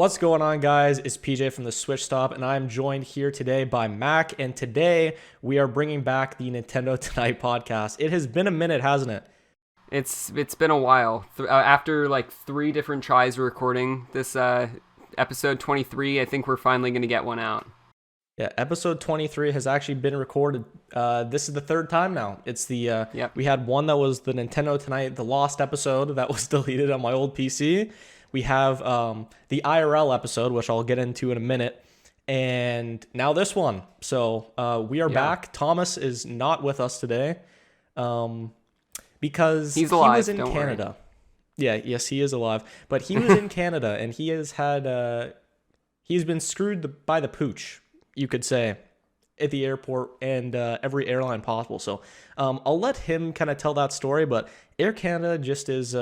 What's going on, guys? It's PJ from the Switch Stop, and I'm joined here today by Mac. And today we are bringing back the Nintendo Tonight podcast. It has been a minute, hasn't it? It's been a while. After like 3 different tries of recording this episode 23, I think we're finally going to get one out. Yeah, episode 23 has actually been recorded. This is the third time now. It's the We had one that was the Nintendo Tonight, the lost episode that was deleted on my old PC. We have the IRL episode, which I'll get into in a minute, and now this one. So we are back. Thomas is not with us today because he's alive, he was in Canada. Worry. Yeah, yes, he is alive, but he was in Canada, and he has had he's been screwed by the pooch, you could say, at the airport and every airline possible. So I'll let him kind of tell that story, but Air Canada just is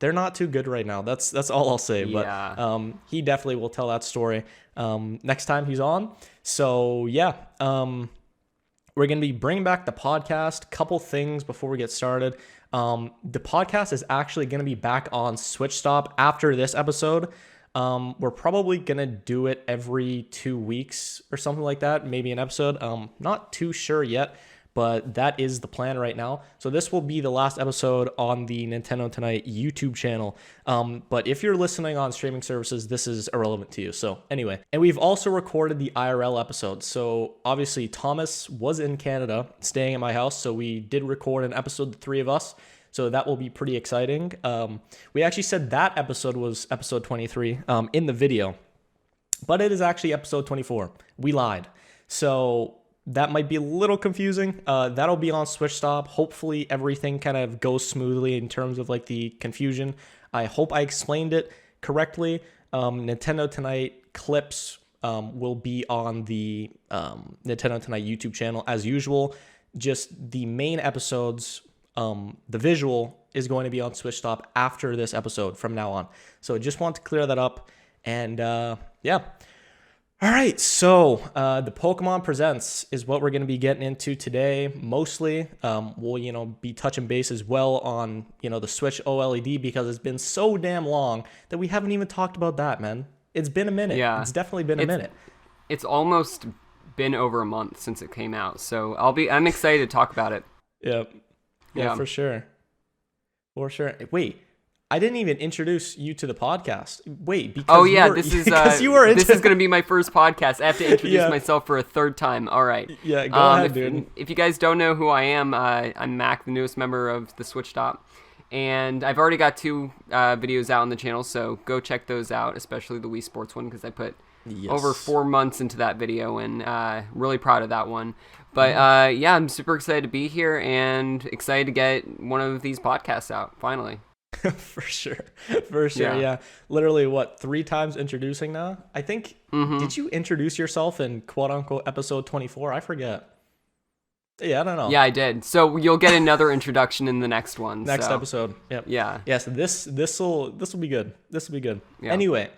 they're not too good right now. That's all I'll say. Yeah. But he definitely will tell that story next time he's on. So yeah, we're gonna be bringing back the podcast. Couple things before we get started. The podcast is actually gonna be back on Switch Stop after this episode. We're probably gonna do it every 2 weeks or something like that, maybe an episode. Not too sure yet, but that is the plan right now. So this will be the last episode on the Nintendo Tonight YouTube channel. But if you're listening on streaming services, this is irrelevant to you. So anyway, and we've also recorded the IRL episode. So obviously Thomas was in Canada staying at my house, so we did record an episode, the 3 of us. So that will be pretty exciting. We actually said that episode was episode 23 in the video, but it is actually episode 24. We lied. So that might be a little confusing. That'll be on Switch Stop. Hopefully everything kind of goes smoothly in terms of like the confusion. I hope I explained it correctly. Nintendo Tonight clips will be on the Nintendo Tonight YouTube channel as usual. Just the main episodes, the visual is going to be on Switch Stop after this episode from now on. So just want to clear that up. And yeah. All right, so the Pokemon Presents is what we're going to be getting into today. Mostly, we'll be touching base as well on the Switch OLED because it's been so damn long that we haven't even talked about that, man. It's been a minute. Yeah, it's definitely been a minute. It's almost been over a month since it came out, so I'm excited to talk about it. Yeah, for sure. Wait. I didn't even introduce you to the podcast. Wait, because this is going to be my first podcast. I have to introduce myself for a third time. All right. Yeah, go ahead, dude. If you guys don't know who I am, I'm Mac, the newest member of the Switch Stop, and I've already got 2 videos out on the channel, so go check those out, especially the Wii Sports one, because I put over 4 months into that video, and really proud of that one. But I'm super excited to be here and excited to get one of these podcasts out finally. For sure. Yeah. Literally 3 times introducing now? I think Did you introduce yourself in quote unquote episode 24? I forget. Yeah, I don't know. Yeah, I did. So you'll get another introduction in the next one. Episode. Yep. Yeah. Yeah, so this will be good. This will be good. Yeah. Anyway,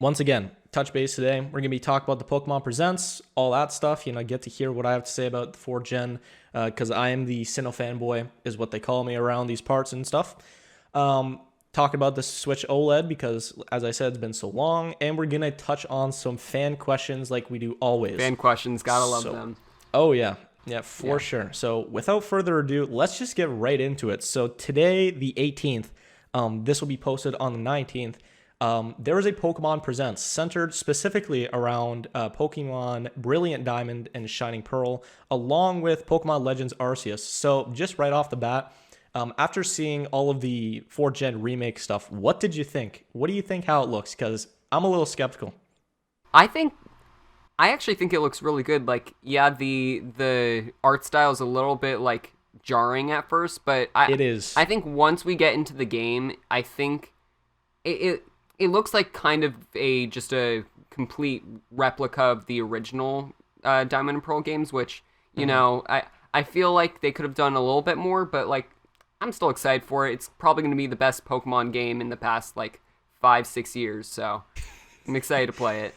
once again, touch base today. We're going to be talking about the Pokemon Presents, all that stuff. Get to hear what I have to say about the 4th gen, because I am the Sinnoh fanboy, is what they call me around these parts and stuff. Talk about the Switch OLED, because, as I said, it's been so long. And we're going to touch on some fan questions like we do always. Fan questions, gotta love them. Oh, yeah. Yeah, for sure. So without further ado, let's just get right into it. So today, the 18th, this will be posted on the 19th. There is a Pokemon Presents centered specifically around Pokemon Brilliant Diamond and Shining Pearl, along with Pokemon Legends Arceus. So just right off the bat, after seeing all of the 4th gen remake stuff, what did you think? What do you think how it looks? Because I'm a little skeptical. I actually think it looks really good. Like, yeah, the art style is a little bit like jarring at first, but it is. I think once we get into the game, I think it looks like kind of just a complete replica of the original Diamond and Pearl games, which, I feel like they could have done a little bit more, but like, I'm still excited for it. It's probably going to be the best Pokemon game in the past 5-6 years, so I'm excited to play it.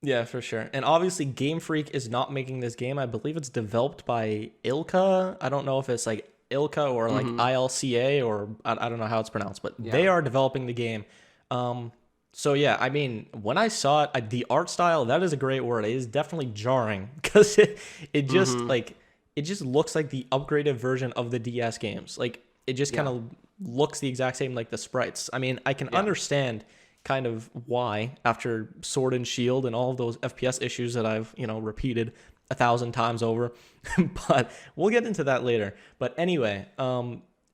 Yeah, for sure. And obviously Game Freak is not making this game. I believe it's developed by Ilka. I don't know if it's ILCA or ILCA, or I don't know how it's pronounced, but they are developing the game. So yeah, I mean, when I saw it, the art style, that is a great word. It is definitely jarring because it just Mm-hmm. like it just looks like the upgraded version of the DS games. Like it just kind Yeah. of looks the exact same like the sprites. I mean, I can Yeah. understand kind of why after Sword and Shield and all of those FPS issues that I've, repeated 1,000 times over. But we'll get into that later. But anyway,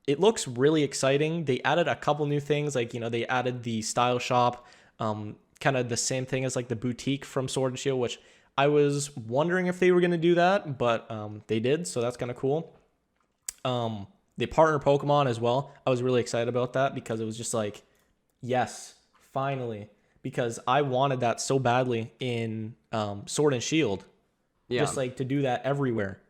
it looks really exciting. They added a couple new things, like they added the style shop, kind of the same thing as like the boutique from Sword and Shield, which I was wondering if they were gonna do that, but they did, so that's kind of cool. They partner Pokemon as well. I was really excited about that because it was just like, yes, finally, because I wanted that so badly in Sword and Shield, Yeah. just like to do that everywhere,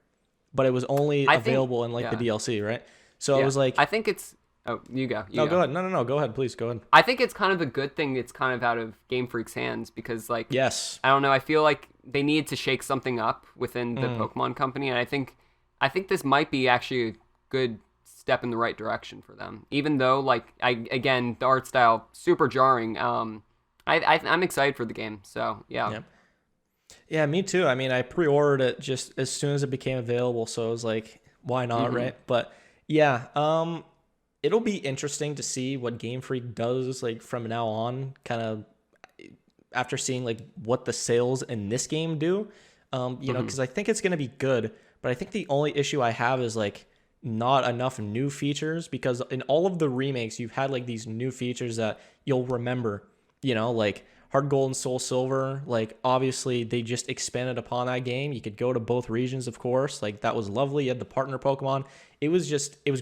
but it was only I think. available in like the Yeah. DLC, right? So I Yeah. was like, I think it's. Oh, you go. You no, go go. ahead. No, no, no. Go ahead, please. Go ahead. I think it's kind of a good thing it's kind of out of Game Freak's hands because, like, Yes. I don't know. I feel like they needed to shake something up within the Mm. Pokemon Company, and I think this might be actually a good step in the right direction for them. Even though, like, again, the art style super jarring. I'm excited for the game. So yeah. Yeah. Yeah, me too. I mean, I pre-ordered it just as soon as it became available, so I was like, why not, Mm-hmm. right? But yeah, it'll be interesting to see what Game Freak does like from now on, kind of after seeing like what the sales in this game do. Mm-hmm. Because I think it's gonna be good, but I think the only issue I have is like not enough new features because in all of the remakes you've had like these new features that you'll remember, like Heart Gold and Soul Silver, like obviously they just expanded upon that game. You could go to both regions, of course. Like that was lovely. You had the partner Pokemon. It was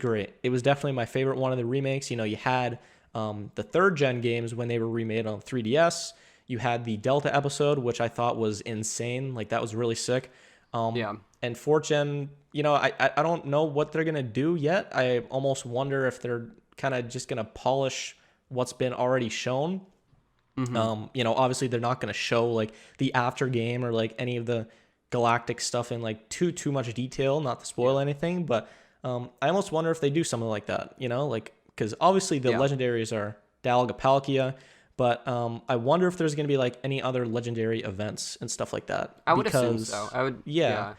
great. It was definitely my favorite one of the remakes. You had the third gen games when they were remade on 3DS. You had the Delta episode, which I thought was insane. Like that was really sick. Yeah. And fourth gen, I don't know what they're gonna do yet. I almost wonder if they're kind of just gonna polish what's been already shown. Mm-hmm. Obviously they're not going to show like the after game or like any of the galactic stuff in like too much detail, not to spoil Yeah. anything, but I almost wonder if they do something like that, like because obviously the Yeah. legendaries are Dialga Palkia, but I wonder if there's going to be like any other legendary events and stuff like that I would assume so. because I would. yeah, Yeah.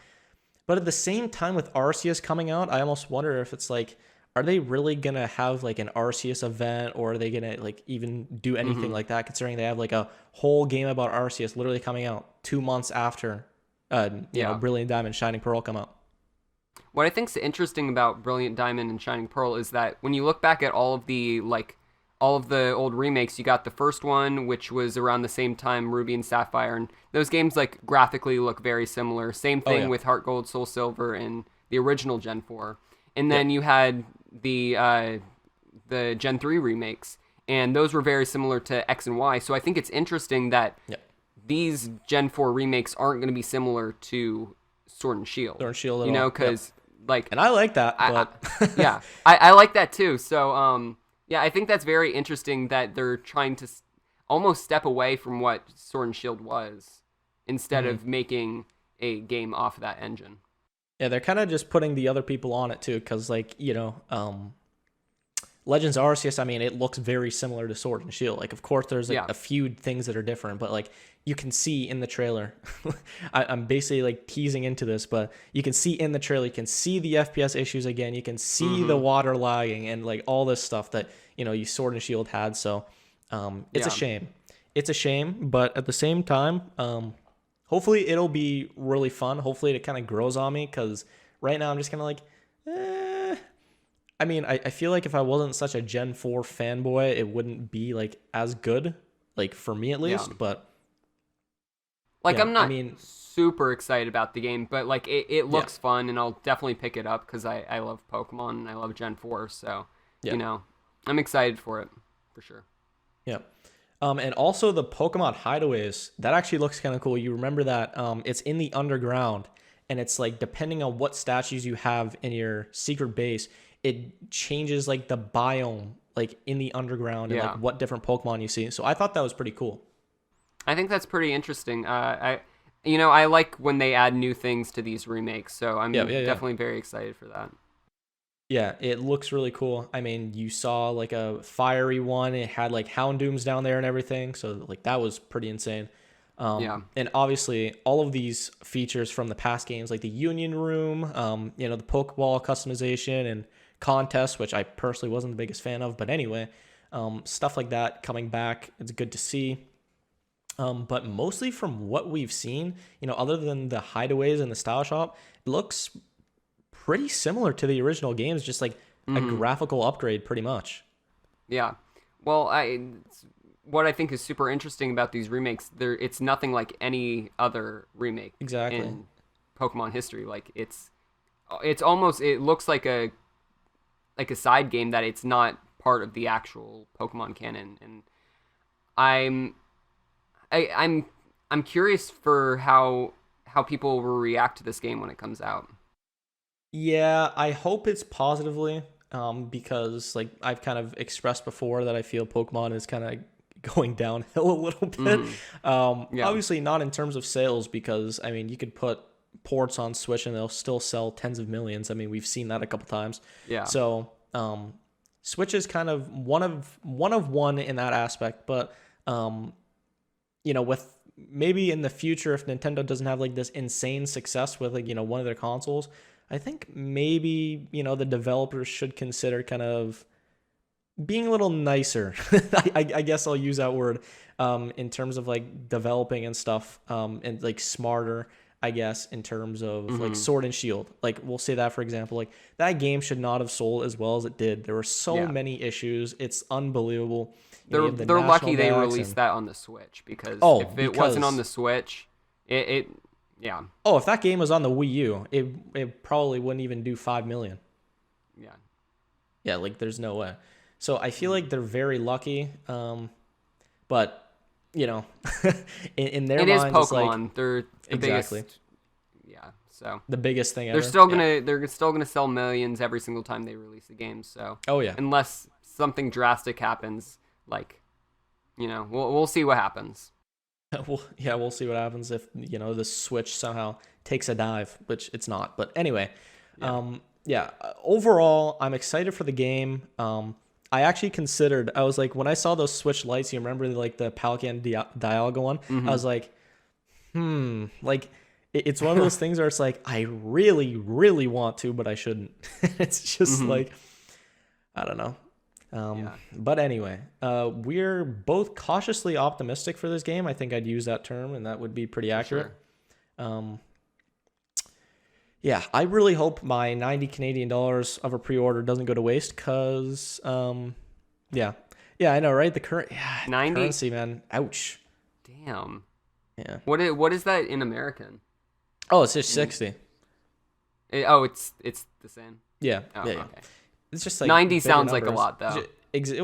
but at the same time, with Arceus coming out, I almost wonder if it's like, are they really gonna have like an Arceus event, or are they gonna like even do anything Mm-hmm. like that? Considering they have like a whole game about Arceus literally coming out 2 months after, Yeah. Brilliant Diamond, Shining Pearl come out. What I think's interesting about Brilliant Diamond and Shining Pearl is that when you look back at all of the old remakes, you got the first one, which was around the same time Ruby and Sapphire, and those games like graphically look very similar. Same Oh thing yeah, with Heart Gold, Soul Silver, and the original Gen 4. And yep, then you had the Gen 3 remakes, and those were very similar to X and Y. So I think it's interesting that yep. these Gen 4 remakes aren't going to be similar to Sword and Shield. Thorn Shield at You know, all. Yep. because like And I like that, I but yeah, I like that too. So yeah, I think that's very interesting that they're trying to almost step away from what Sword and Shield was instead Mhm. of making a game off of that engine. Yeah, they're kind of just putting the other people on it too, because like Legends Arceus, I mean, it looks very similar to Sword and Shield. Like, of course, there's like Yeah. a few things that are different, but like you can see in the trailer. I'm basically like teasing into this, but you can see in the trailer, you can see the FPS issues again. You can see the Mm-hmm. water lagging and like all this stuff that you Sword and Shield had. So, it's a Yeah. shame. It's a shame, but at the same time, hopefully it'll be really fun. Hopefully it kind of grows on me because right now I'm just kind of like, eh. I mean, I feel like if I wasn't such a Gen 4 fanboy, it wouldn't be like as good, like for me at Yeah. least. But Like yeah, I'm I not mean, super excited about the game, but like it yeah, looks fun and I'll definitely pick it up because I love Pokemon and I love Gen 4, so yeah, you know, I'm excited for it for sure. yeah. And also the Pokemon hideaways, that actually looks kind of cool. You remember that it's in the underground, and it's like depending on what statues you have in your secret base, it changes like the biome like in the underground and Yeah. like what different Pokemon you see. So I thought that was pretty cool. I think that's pretty interesting. I like when they add new things to these remakes, so I'm Yeah, yeah, yeah. definitely very excited for that. Yeah, it looks really cool. I mean, you saw like a fiery one. It had like Houndooms down there and everything. So like that was pretty insane. Yeah. And obviously all of these features from the past games, like the Union Room, the Pokeball customization and contests, which I personally wasn't the biggest fan of, but anyway, stuff like that coming back. It's good to see. But mostly from what we've seen, other than the hideaways in the style shop, it looks pretty similar to the original games, just like a graphical upgrade, pretty much. Yeah. Well, what I think is super interesting about these remakes, it's nothing like any other remake Exactly. in Pokemon history. Like it's almost, it looks like a side game that it's not part of the actual Pokemon canon, and I'm I'm curious for how people will react to this game when it comes out. Yeah, I hope it's positively, because like I've kind of expressed before that I feel Pokemon is kind of going downhill a little bit. Yeah. Obviously not in terms of sales, because I mean you could put ports on Switch and they'll still sell tens of millions. I mean we've seen that a couple times. Yeah. So Switch is kind of one in that aspect, but with maybe in the future if Nintendo doesn't have like this insane success with like one of their consoles, I think maybe the developers should consider kind of being a little nicer. I guess I'll use that word, in terms of like developing and stuff, and like smarter, I guess, in terms of like Sword and Shield. Like we'll say that, for example, like that game should not have sold as well as it did. There were so many issues. It's unbelievable. You have the They're lucky national they decks released and- that on the Switch, because Oh, if it wasn't on the because Switch, it yeah. oh, if that game was on the Wii U, it probably wouldn't even do 5 million. Yeah. Yeah, like there's no way. So I feel like they're very lucky. But in their It is minds, it's Pokemon. like They're the exactly biggest. Yeah. So the biggest thing they're ever. still Yeah. gonna sell millions every single time they release a game. So Oh yeah. unless something drastic happens, like we'll see what happens. We'll see what happens if the Switch somehow takes a dive, which it's not. But anyway, overall, I'm excited for the game. I actually considered. I was like, when I saw those Switch lights, you remember like the Pelican Dialga one? I was like, like it's one of those things where it's like I really, really want to, but I shouldn't. It's just like I don't know. But anyway, we're both cautiously optimistic for this game. I think I'd use that term, and that would be pretty accurate. Sure. Yeah, I really hope my 90 Canadian dollars of a pre-order doesn't go to waste, because, yeah, I know, right? The current 90? currency, man. Ouch. Damn. Yeah. What is that in American? Oh, it's just 60. It's the same. Yeah. Oh, yeah. okay. It's just like 90 bigger sounds like a numbers. lot, though.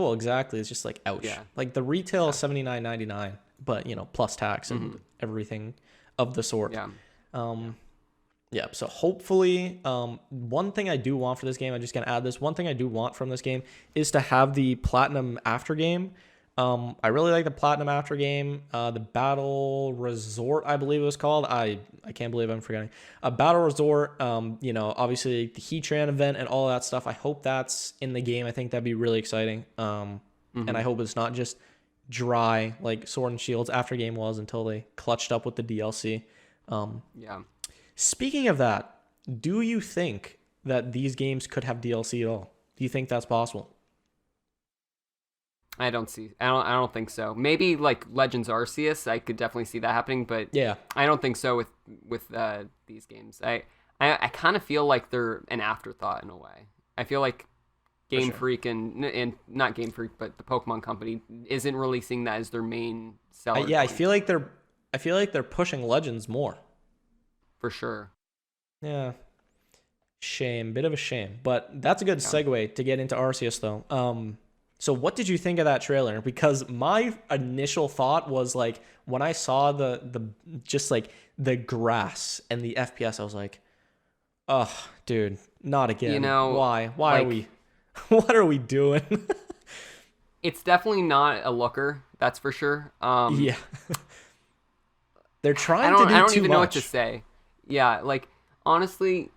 Well, exactly. It's just like ouch. Yeah. Like the retail is $79.99, but plus tax and everything of the sort. Yeah. Yeah, so hopefully, one thing I do want for this game, I'm just going to add this, one thing I do want from this game is to have the Platinum After Game. I really like the Platinum After Game. The Battle Resort, I believe it was called. I can't believe I'm forgetting. A Battle Resort, obviously the Heatran event and all that stuff. I hope that's in the game. I think that'd be really exciting. And I hope it's not just dry like Sword and Shield's After Game was until they clutched up with the DLC. Yeah. Speaking of that, do you think that these games could have DLC at all? Do you think that's possible? I don't think so. Maybe like Legends Arceus, I could definitely see that happening, but Yeah. I don't think so with these games. I kind of feel like they're an afterthought in a way. I feel like Game sure. Freak and not Game Freak, but the Pokemon Company isn't releasing that as their main seller. I point. feel like they're pushing Legends more. For sure. Yeah. Shame, bit of a shame, but that's a good segue to get into Arceus though. So what did you think of that trailer? Because my initial thought was like when I saw the just like the grass and the FPS, I was like, oh, dude, not again. Why like, are we? What are we doing? It's definitely not a looker, that's for sure. Yeah. They're trying I to do don't too even know what much. to say. Yeah, like honestly,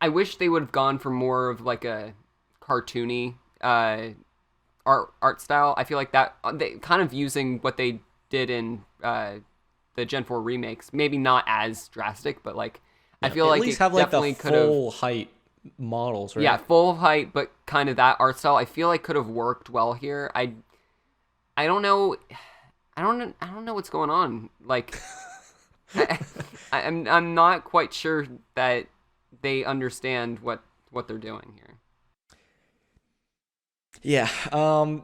I wish they would have gone for more of like a cartoony art style. I feel like that they kind of using what they did in the Gen 4 remakes, maybe not as drastic, but like I Yeah, feel at like least it have like the definitely could have. full height models, right? Yeah, full height, but kind of that art style. I feel like could have worked well here. I don't know. I don't know what's going on. Like, I, I'm not quite sure that they understand what they're doing here. Yeah,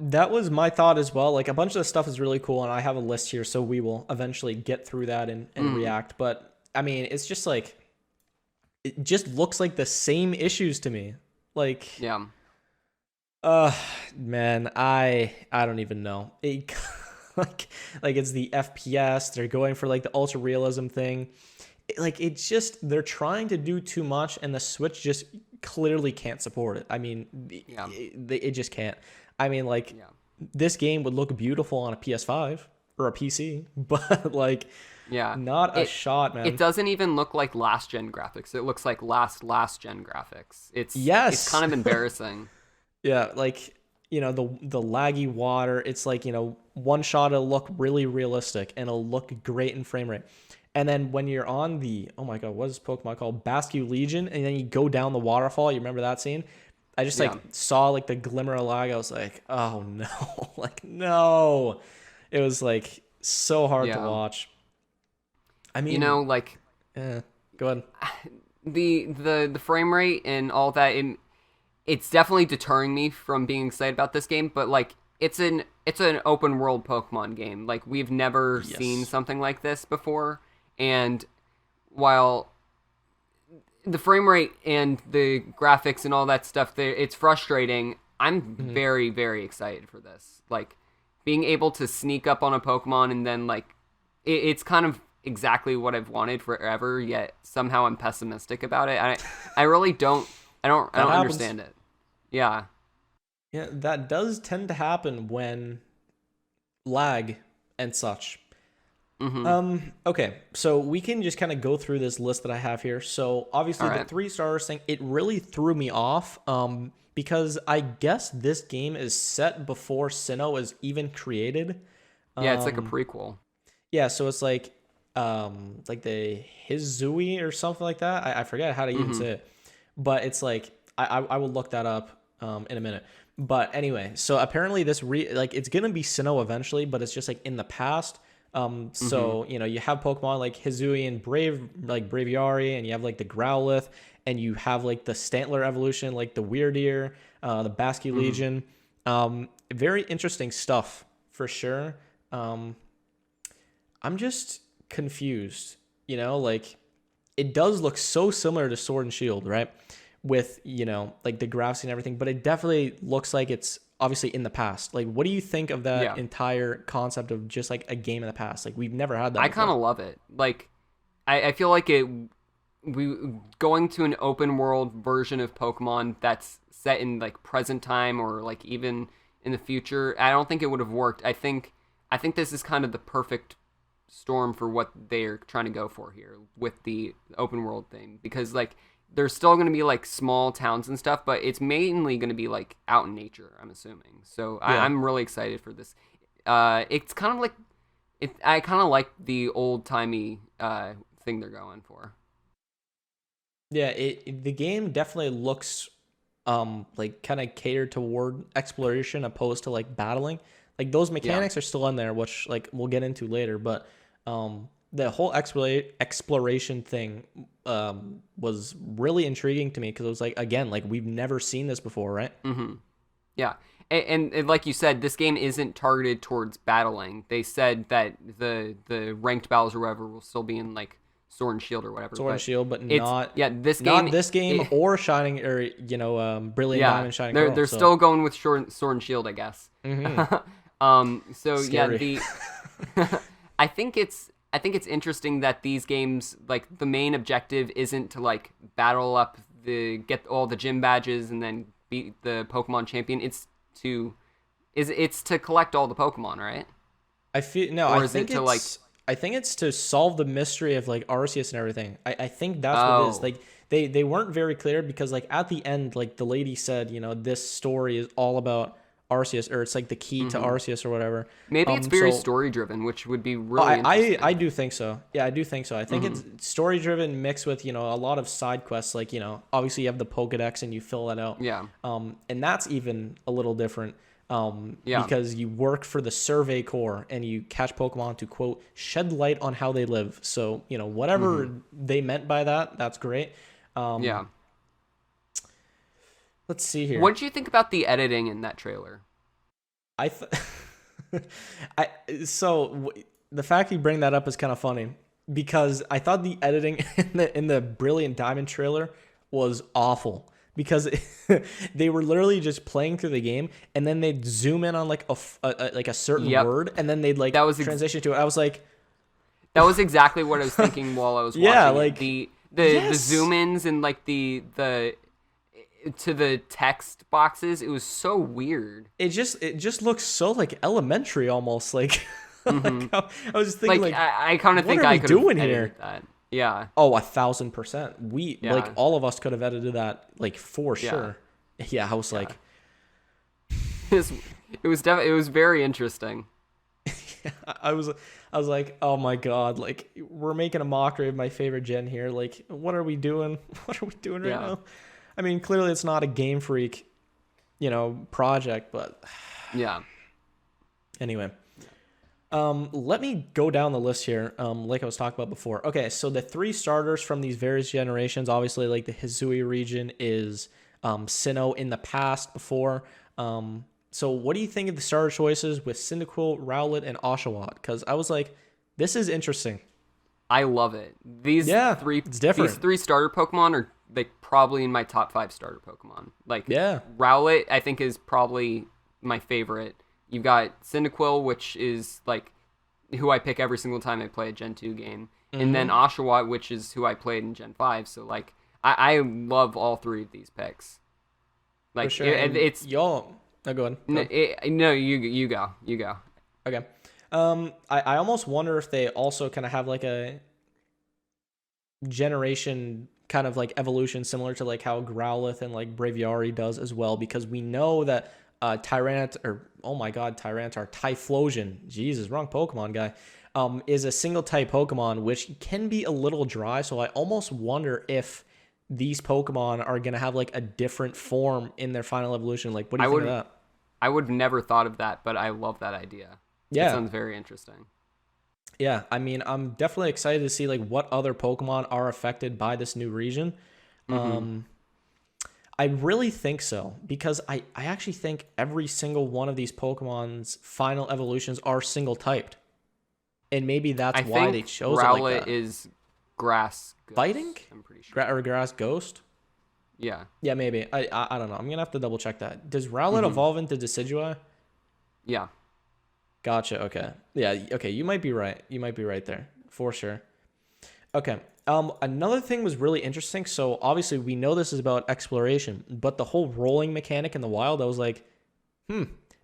that was my thought as well. Like a bunch of the stuff is really cool, and I have a list here, so we will eventually get through that and Mm, react. But I mean, it's just like it just looks like the same issues to me. Like, yeah. uh, man, I don't even know. Like like it's the FPS. They're going for like the ultra realism thing. Like it's just they're trying to do too much, and the Switch just clearly can't support it. I mean, Yeah. it just can't. I mean, like Yeah. this game would look beautiful on a PS5 or a PC, but like Yeah. not a It shot, it man. doesn't even look like last gen graphics. It looks like last gen graphics. It's Yes. kind of embarrassing. Yeah, like the laggy water. It's like one shot it'll look really realistic and it'll look great in frame rate. And then when you're on the oh my god, what is Pokemon called? Bascu Legion, and then you go down the waterfall. You remember that scene? I just like Yeah. saw like the glimmer of lag. I was like, oh no, like no. It was like so hard to Yeah. watch. I You mean, know, like go ahead. the frame rate and all that, it's definitely deterring me from being excited about this game, but like it's an open world Pokemon game. Like we've never seen Yes. something like this before, and while the frame rate and the graphics and all that stuff there, it's frustrating. I'm Mhm. very very excited for this. Like being able to sneak up on a Pokemon and then like it's kind of exactly what I've wanted forever, yet somehow I'm pessimistic about it. I really don't I That don't happens. understand it. Yeah. Yeah, that does tend to happen when lag and such. Mhm. Okay, so we can just kind of go through this list that I have here. So All obviously the right. 3 stars thing, it really threw me off. Because I guess this game is set before Sinnoh is even created. Yeah, it's like a Um, prequel. yeah, so it's like the Hizui or something like that. I forget how to even Mhm. say it, but it's like I will look that up in a minute. But anyway, so apparently this like it's gonna be Sinnoh eventually, but it's just like in the past. Mhm. So you have Pokemon like Hizui and Braviary, and you have like the Growlithe, and you have like the Stantler evolution, like the Weirdeer, the Basque Mhm. Legion. Very interesting stuff for sure. Um, I'm just confused. Like it does look so similar to Sword and Shield, right? With, like the graphics and everything, but it definitely looks like it's obviously in the past. Like, what do you think of that Yeah. entire concept of just like a game in the past? Like, we've never had that I kind before. of love it. Like I feel like we going to an open world version of Pokemon that's set in like present time or like even in the future. I don't think it would have worked. I think this is kind of the perfect storm for what they're trying to go for here with the open world thing, because like there's still going to be like small towns and stuff, but it's mainly going to be like out in nature, I'm assuming. So Yeah. I'm really excited for this. It's kind of like I kind of like the old timey thing they're going for. Yeah, the game definitely looks like kind of catered toward exploration opposed to like battling. Like those Yeah. mechanics are still in there, which like we'll get into later, but the whole exploration thing was really intriguing to me because it was like again, like we've never seen this before, right? Mm-hmm. Yeah. And like you said, this game isn't targeted towards battling. They said that the ranked battles or whatever will still be in like Sword and Shield or whatever. Sword and But Shield, but it's not yeah, this not game this game it, or Shining or Brilliant yeah, Diamond Shining they're Pearl. they're So still going with Sword and Shield, I guess. hmm So yeah, scary. the I think it's interesting that these games, like the main objective isn't to like battle up the get all the gym badges and then beat the Pokemon champion. It's to collect all the Pokemon, right? I feel no. I Or is it think to like it's I think it's to solve the mystery of like Arceus and everything. I think that's what it is. Oh. Like they weren't very clear because like at the end, like the lady said, you know, this story is all about Arceus, or it's like the key to Arceus or whatever. Maybe it's very So story driven, which would be oh, really interesting. I do think so. Yeah, I do think so. I think it's story driven mixed with, you know, a lot of side quests. Like, you know, obviously you have the Pokedex and you fill that out. Yeah. And that's even a little different. Yeah. Because you work for the Survey Corps and you catch Pokemon to, quote, shed light on how they live. So, you know, whatever they meant by that, that's great. Yeah. Let's see here. What did you think about the editing in that trailer? I the fact you bring that up is kind of funny because I thought the editing in the Brilliant Diamond trailer was awful because they were literally just playing through the game and then they'd zoom in on like a certain word and then they'd like transition to it. I was like, that was exactly what I was thinking while I was watching. Yeah, like the zoom ins and like the to the text boxes, it was so weird. It just looks so like elementary almost like, like I was just thinking like I kind of think I could have edited that. Yeah. Oh, 1,000%. Like all of us could have edited that like for sure. Yeah, I was like it was very interesting. I was like, oh my god, like we're making a mockery of my favorite gen here. Like, what are we doing? What are we doing right now? I mean, clearly it's not a Game Freak, you know, project, but yeah. Anyway, let me go down the list here. Like I was talking about before. Okay, so the 3 starters from these various generations, obviously, like the Hisui region is Sinnoh in the past before. So what do you think of the starter choices with Cyndaquil, Rowlet, and Oshawott? Because I was like, this is interesting. I love it. These it's different. These 3 starter Pokemon are like probably in my top 5 starter Pokemon. Like Rowlet, I think is probably my favorite. You've got Cyndaquil, which is like who I pick every single time I play a Gen 2 game, and then Oshawott, which is who I played in Gen 5. So like I love all 3 of these picks. Like for sure. It's y'all. No, go ahead. No, you go. Okay. I almost wonder if they also kind of have like a generation kind of like evolution similar to like how Growlithe and like Braviary does as well, because we know that Tyrannosaur, Typhlosion, Jesus, wrong Pokemon guy, is a single type Pokemon, which can be a little dry. So I almost wonder if these Pokemon are going to have like a different form in their final evolution. Like, what do you think of that? I would have never thought of that, but I love that idea. Yeah. It sounds very interesting. Yeah, I mean, I'm definitely excited to see like what other Pokemon are affected by this new region. I really think so, because I actually think every single one of these Pokemon's final evolutions are single typed. And maybe that's why they chose Rowlet it like that. Is grass ghost, fighting? I'm pretty sure. Or grass ghost? Yeah. Yeah, maybe. I don't know. I'm going to have to double check that. Does Rowlet evolve into Decidueye? Yeah. Gotcha. Okay. Yeah. Okay. You might be right. You might be right there for sure. Okay. Another thing was really interesting. So obviously we know this is about exploration, but the whole rolling mechanic in the wild, I was like,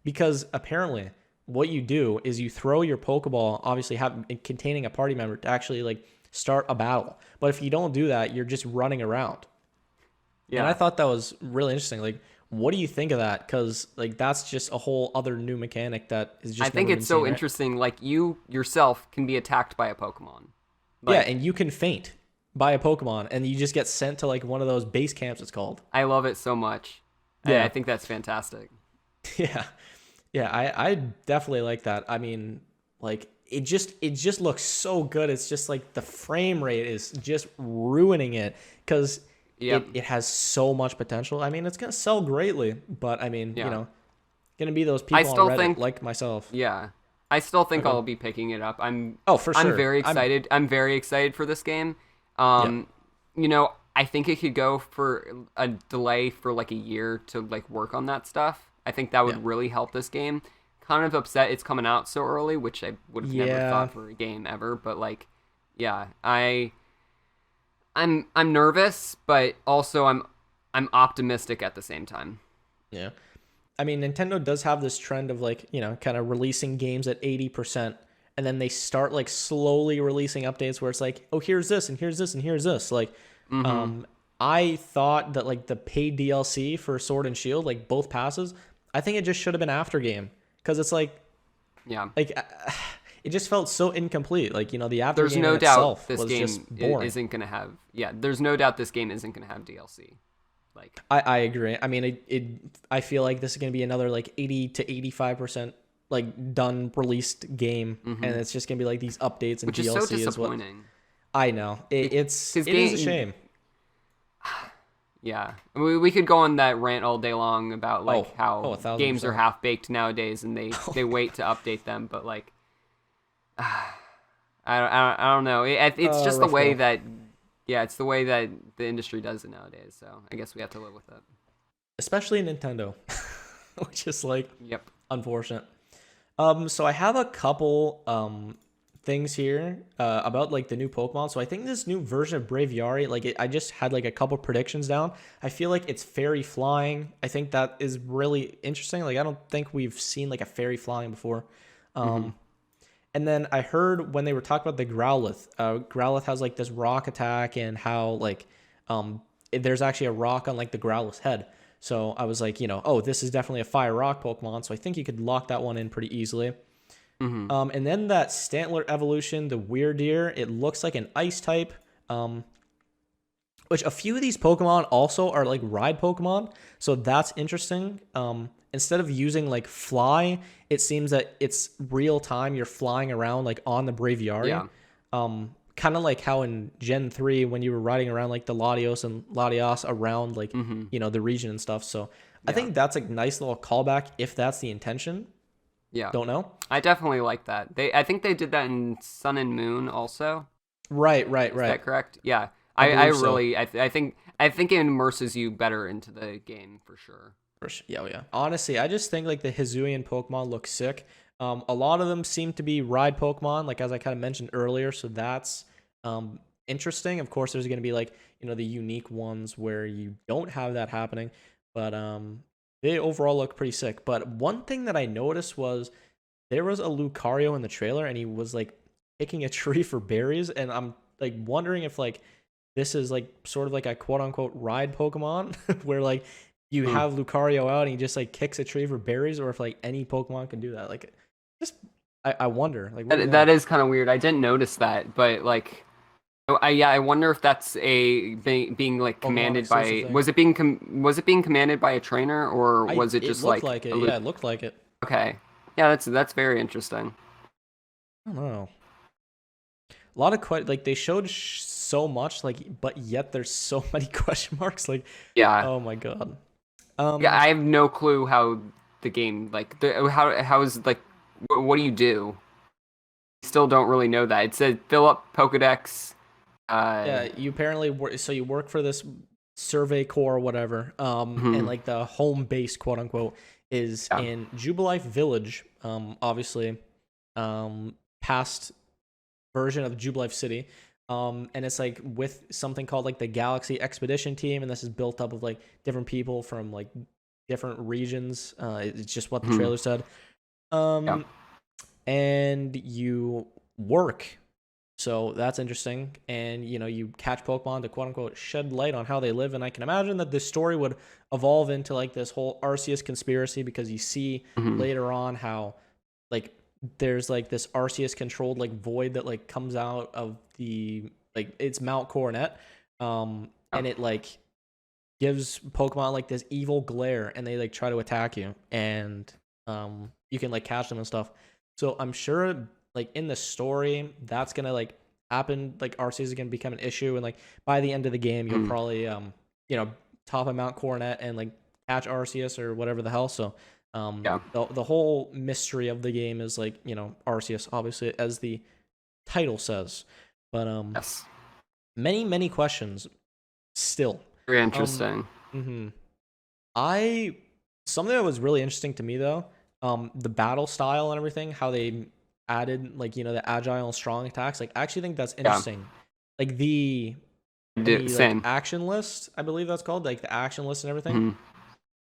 because apparently what you do is you throw your Pokeball, obviously containing a party member, to actually like start a battle. But if you don't do that, you're just running around. Yeah. And I thought that was really interesting. Like, what do you think of that? Because like that's just a whole other new mechanic that is just. I think it's so interesting. Like you yourself can be attacked by a Pokemon. Like, yeah, and you can faint by a Pokemon, and you just get sent to like one of those base camps. It's called. I love it so much. Yeah, I think that's fantastic. Yeah, I definitely like that. I mean, like it just looks so good. It's just like the frame rate is just ruining it because. It has so much potential. I mean, it's going to sell greatly, but I mean, you know, going to be those people on Reddit like myself. Yeah. I still think I'll be picking it up. For sure. I'm very excited. I'm very excited for this game. You know, I think it could go for a delay for like a year to like work on that stuff. I think that would really help this game. Kind of upset it's coming out so early, which I would have never thought for a game ever, but like I'm nervous, but also I'm optimistic at the same time. Yeah. I mean, Nintendo does have this trend of like, you know, kind of releasing games at 80% and then they start like slowly releasing updates where it's like, oh, here's this and here's this and here's this. Like, I thought that like the paid DLC for Sword and Shield, like both passes, I think it just should have been after game, because it's like, Yeah. it just felt so incomplete. Like, the after There's game no in doubt itself this was game just boring. isn't gonna have. Yeah, there's no doubt this game isn't gonna have DLC. Like, I agree. I mean, I feel like this is gonna be another like 80 to 85% like done released game, and it's just gonna be like these updates and which is DLC so is what disappointing. I know. It is a shame. Yeah, we could go on that rant all day long about like Oh, how 1,000%. games are half baked nowadays, and they wait to update them. But like, I don't know. It's just the rough way go. that it's the way that the industry does it nowadays. So I guess we have to live with it. Especially Nintendo, which is like Yep. unfortunate. So I have a couple things here about like the new Pokemon. So I think this new version of Braviary, like I just had like a couple predictions down. I feel like it's fairy flying. I think that is really interesting. Like I don't think we've seen like a fairy flying before. And then I heard when they were talking about the Growlithe, Growlithe has like this rock attack, and how like there's actually a rock on like the Growlithe's head. So I was like, oh, this is definitely a fire rock Pokemon. So I think you could lock that one in pretty easily. And then that Stantler evolution, the Weirdeer, it looks like an ice type. Which a few of these Pokemon also are like ride Pokemon. So that's interesting. Instead of using like fly, it seems that it's real time. You're flying around like on the Braviary. Yeah. Kind of like how in Gen 3 when you were riding around like the Latios around like, the region and stuff. So I think that's a nice little callback if that's the intention. Yeah. Don't know. I definitely like that. I think they did that in Sun and Moon also. Right. Is that correct? Yeah. I I believe so. really I think it immerses you better into the game for sure. Yeah. Honestly, I just think like the Hisuian Pokemon look sick. A lot of them seem to be ride Pokemon, like as I kind of mentioned earlier. So that's interesting. Of course, there's going to be like the unique ones where you don't have that happening, but they overall look pretty sick. But one thing that I noticed was there was a Lucario in the trailer, and he was like picking a tree for berries, and I'm like wondering if like this is like sort of like a quote unquote ride Pokemon where like you have Lucario out and he just like kicks a tree for berries, or if like any Pokemon can do that. Like, just I wonder. Like, what do you That think? is kind of weird. I didn't notice that, but like, I wonder if that's being like Pokemon commanded exclusive by thing. was it being commanded by a trainer, or was it It just looked like like a it. Yeah, it looked like it. Okay, yeah, that's very interesting. I don't know. A lot of like they showed so much, like, but yet there's so many question marks. Like, Yeah, oh my god. yeah, I have no clue how the game like how is like what do you do? Still don't really know that. It said fill up Pokedex. Yeah, you apparently work. So you work for this survey corps or whatever. And like the home base, quote unquote, is in Jubilife Village. Obviously, past version of Jubilife City. And it's like with something called like the Galaxy Expedition Team, and this is built up of like different people from like different regions. It's just what the trailer said. And you work. So that's interesting. And you catch Pokemon to quote unquote shed light on how they live. And I can imagine that this story would evolve into like this whole Arceus conspiracy, because you see later on how like there's like this Arceus controlled like void that like comes out of the like it's Mount Coronet. And it like gives Pokemon like this evil glare, and they like try to attack you, and you can like catch them and stuff. So I'm sure like in the story that's gonna like happen, like Arceus is gonna become an issue, and like by the end of the game you'll probably top of Mount Coronet and like catch Arceus or whatever the hell. So the whole mystery of the game is like Arceus, obviously, as the title says. But Yes, many questions still. very interesting. Something that was really interesting to me though, the battle style and everything, how they added like the agile and strong attacks. Like I actually think that's interesting. Like the Same. like, action list, I believe that's called, like the action list and everything.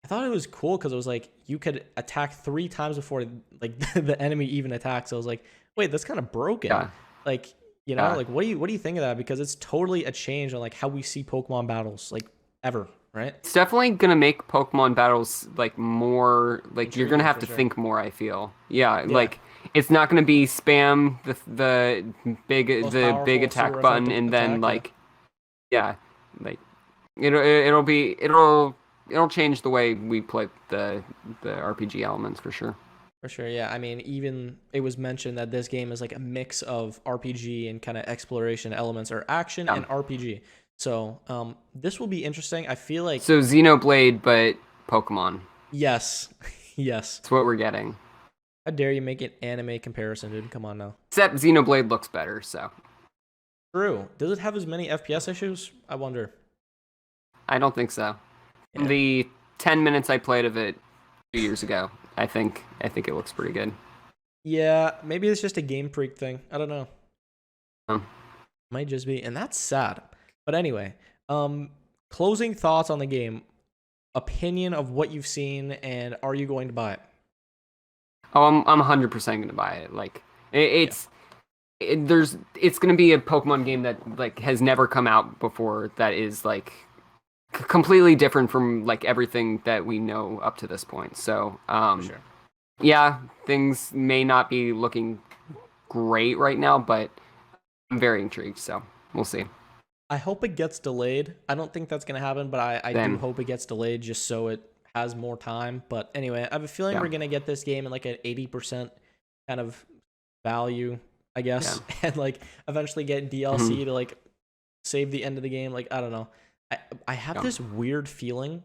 I thought it was cool because it was like you could attack 3 times before like the enemy even attacks. So I was like, wait, that's kind of broken. Yeah, Like, yeah. like what do you think of that? Because it's totally a change on like how we see Pokemon battles, like ever, right? It's definitely gonna make Pokemon battles like more like you're gonna Intriguing have for to sure. think more, I feel. Yeah, Yeah, like it's not gonna be spam most the big powerful, attack super button effective and then attack. Yeah, like yeah, like it'll change the way we play the RPG elements for sure. for sure. Yeah, I mean, even it was mentioned that this game is like a mix of RPG and kind of exploration elements, or action Yeah. and RPG. So, this will be interesting. I feel like So Xenoblade, but Pokemon. yes, yes. That's what we're getting. How dare you make an anime comparison, dude? Come on now. Except Xenoblade looks better, so True. Does it have as many FPS issues? I wonder. I don't think so. Yeah. The 10 minutes I played of it 2 years ago, I think it looks pretty good. Yeah, maybe it's just a Game Freak thing. I don't know. Um, Might just be, and that's sad. But anyway, closing thoughts on the game, opinion of what you've seen, and are you going to buy it? oh, I'm 100% gonna buy it. Like Yeah, it's gonna be a Pokemon game that like has never come out before. That is like completely different from like everything that we know up to this point. So for sure. yeah, things may not be looking great right now, but I'm very intrigued. So we'll see. I hope it gets delayed. I don't think that's gonna happen, but I do Then hope it gets delayed just so it has more time. But anyway, I have a feeling yeah, we're gonna get this game in like an 80% kind of value, I yeah. guess, and like eventually get Hmm. DLC to like save the end of the game. Like I don't know. I have Yeah. this weird feeling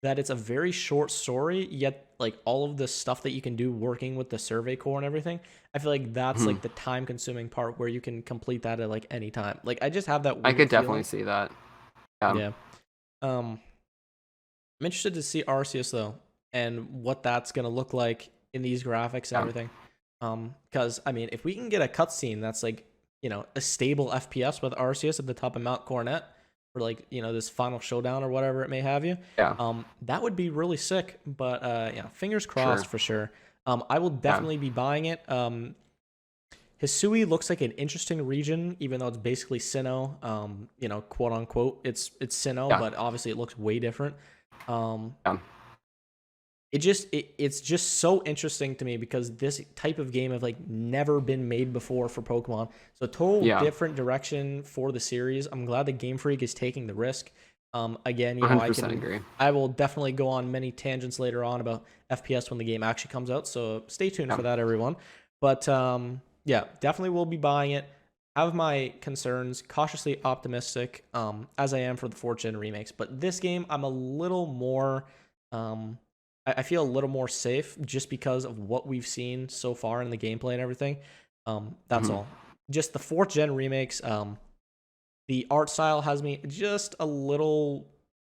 that it's a very short story, yet like all of the stuff that you can do working with the survey core and everything, I feel like that's Hmm. like the time consuming part where you can complete that at like any time. Like I just have that I could weird definitely feeling. see that. Yeah. Yeah. I'm interested to see Arceus though, and what that's gonna look like in these graphics and Yeah. everything. Because I mean, if we can get a cutscene that's like a stable FPS with Arceus at the top of Mount Coronet for like this final showdown or whatever it may have you, Yeah. that would be really sick. But yeah, fingers crossed Sure. for sure. I will Yeah. definitely be buying it. Hisui looks like an interesting region, even though it's basically Sinnoh. Quote unquote, it's Sinnoh, Yeah. but obviously it looks way different. Um, Yeah. it's just so interesting to me because this type of game have like never been made before for Pokemon. So total Yeah. different direction for the series. I'm glad that Game Freak is taking the risk. Again, 100% agree. I will definitely go on many tangents later on about FPS when the game actually comes out. So stay tuned Yeah. for that, everyone. But yeah, definitely will be buying it. Have my concerns, cautiously optimistic, as I am for the 4th Gen remakes. But this game, I'm a little more, I feel a little more safe just because of what we've seen so far in the gameplay and everything. That's Hmm. all. Just the 4th Gen remakes. The art style has me just a little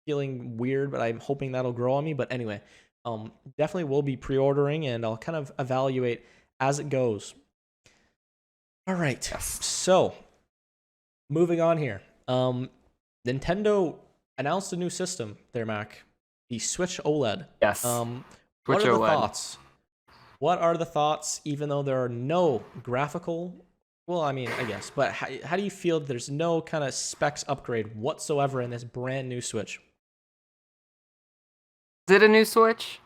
feeling weird, but I'm hoping that'll grow on me. But anyway, definitely will be pre-ordering, and I'll kind of evaluate as it goes. All right, Yes. so moving on here. Nintendo announced a new system there, Mac. The Switch OLED. Yes. What Switch are the OLED. thoughts? What are the thoughts, even though there are no graphical? Well, I mean, I guess, but how do you feel that there's no kind of specs upgrade whatsoever in this brand new Switch? Is it a new Switch?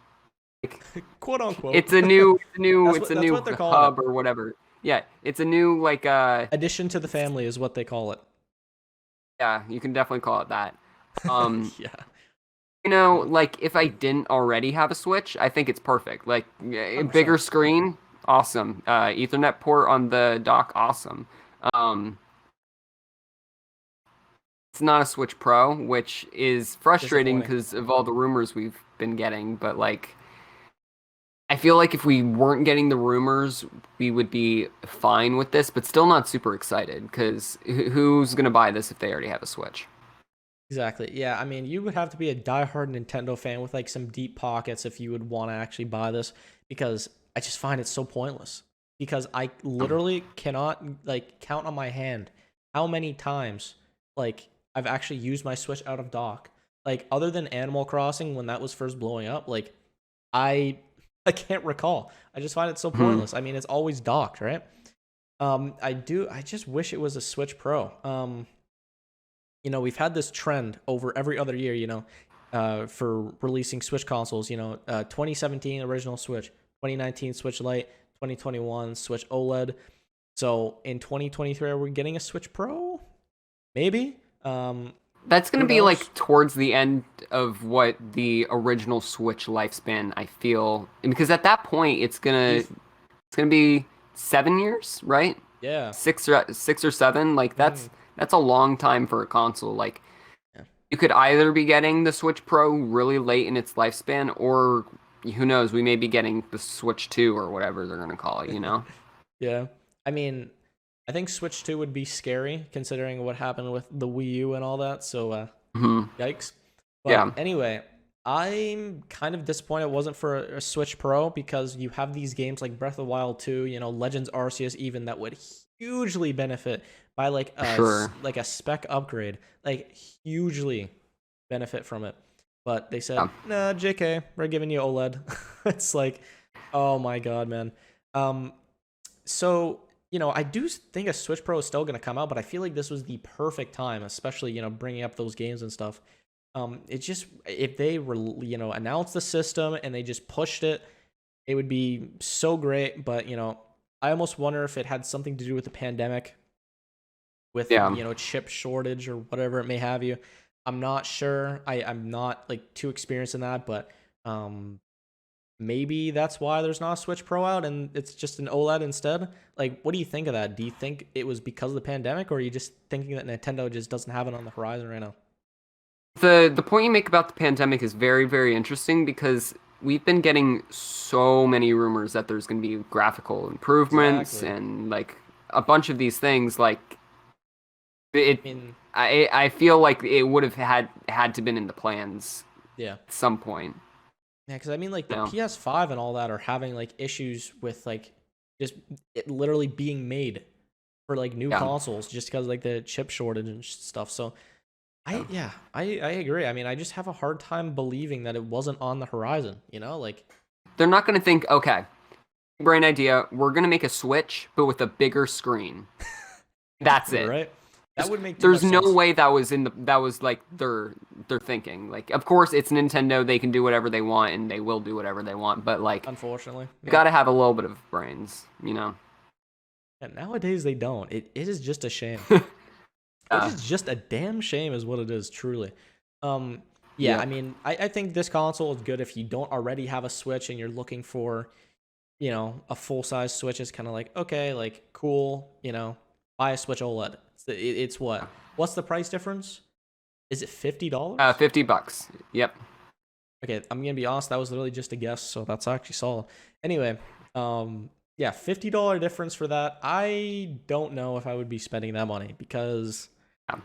Like, Quote unquote. it's a new That's what they're calling it. hub or whatever. Yeah, it's a new like Addition to the family is what they call it. yeah, you can definitely call it that. Um, Yeah. like if I didn't already have a Switch, I think it's perfect. Like a 100%. bigger screen, awesome. Ethernet port on the dock, awesome. Um, it's not a Switch Pro, which is frustrating Disappointing. because of all the rumors we've been getting, but like I feel like if we weren't getting the rumors, we would be fine with this, but still not super excited because who's gonna buy this if they already have a Switch? Exactly. Yeah, I mean, you would have to be a diehard Nintendo fan with like some deep pockets if you would want to actually buy this, because I just find it so pointless. Because I literally cannot like count on my hand how many times like I've actually used my Switch out of dock like other than Animal Crossing when that was first blowing up, like I I can't recall. I just find it so Mhm. pointless. I mean, it's always docked, right? I just wish it was a Switch Pro. We've had this trend over every other year, for releasing Switch consoles, 2017 original Switch, 2019 Switch Lite, 2021 Switch OLED. So in 2023, are we getting a Switch Pro? Maybe. That's going Who to be knows? like towards the end of what the original Switch lifespan, I feel. And because at that point Do you it's going to be 7 years, right? yeah. 6 or 7. Like Hmm. that's a long time for a console. Like Yeah. you could either be getting the Switch Pro really late in its lifespan, or who knows, we may be getting the Switch 2 or whatever they're going to call it, you know? Yeah. I mean, I think Switch 2 would be scary considering what happened with the Wii U and all that. So, Hmm. yikes. But Yeah. anyway, I'm kind of disappointed it wasn't for a Switch Pro because you have these games like Breath of the Wild 2, Legends Arceus even that would hugely benefit by like For sure. like a spec upgrade, like hugely benefit from it. But they said, Yeah. "Nah, JK, we're giving you OLED." It's like, oh my god, man. Um, so, I do think a Switch Pro is still going to come out, but I feel like this was the perfect time, especially, bringing up those games and stuff. It's just, if they were, announced the system and they just pushed it, it would be so great. But, I almost wonder if it had something to do with the pandemic, with, Yeah. chip shortage or whatever it may have you. I'm not sure. I'm not like too experienced in that, but, maybe that's why there's not a Switch Pro out and it's just an OLED instead. Like, what do you think of that? Do you think it was because of the pandemic, or are you just thinking that Nintendo just doesn't have it on the horizon right now? The point you make about the pandemic is very, very interesting because we've been getting so many rumors that there's going to be graphical improvements Exactly. and like a bunch of these things. Like it, I mean, I feel like it would have had to been in the plans yeah. at some point. Yeah, because I mean, like the No, PS5 and all that are having like issues with like just it literally being made for like new yeah, consoles just because like the chip shortage and stuff. So yeah. I agree. I mean, I just have a hard time believing that it wasn't on the horizon. Like They're not going to think, okay, brain idea, we're going to make a Switch but with a bigger screen. That's it. right? That would make too There's much no sense. way that was like their thinking. Like, of course, it's Nintendo. They can do whatever they want, and they will do whatever they want. But like, Unfortunately, you yeah. got to have a little bit of brains, you know? And nowadays they don't. It is just a shame. It Uh, is just a damn shame, is what it is, truly. Um, yeah, I yep. mean, I think this console is good if you don't already have a Switch and you're looking for, a full size Switch. Is kind of like, okay, like cool, buy a Switch OLED. It's what? What's the price difference? Is it $50? $50. Yep. Okay, I'm gonna be honest, that was literally just a guess, so that's actually solid. Anyway, yeah, $50 difference for that. I don't know if I would be spending that money because Yeah.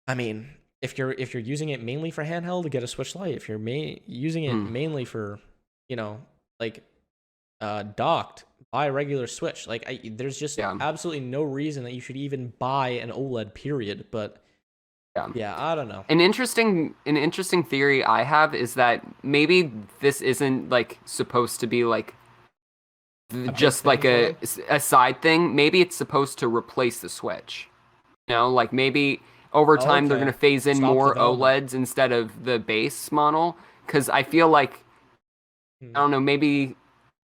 I mean, if you're using it mainly for handheld, get a Switch Lite. If you're using it Hmm. mainly for, like docked, buy a regular Switch. Like there's just Yeah. absolutely no reason that you should even buy an OLED period. But Yeah. yeah, I don't know. An interesting theory I have is that maybe this isn't like supposed to be like A big just thing like for them. a side thing. Maybe it's supposed to replace the Switch. Like maybe over time they're gonna Okay. phase in Stop more development. OLEDs instead of the base model. Because I feel like I Hmm. don't know, maybe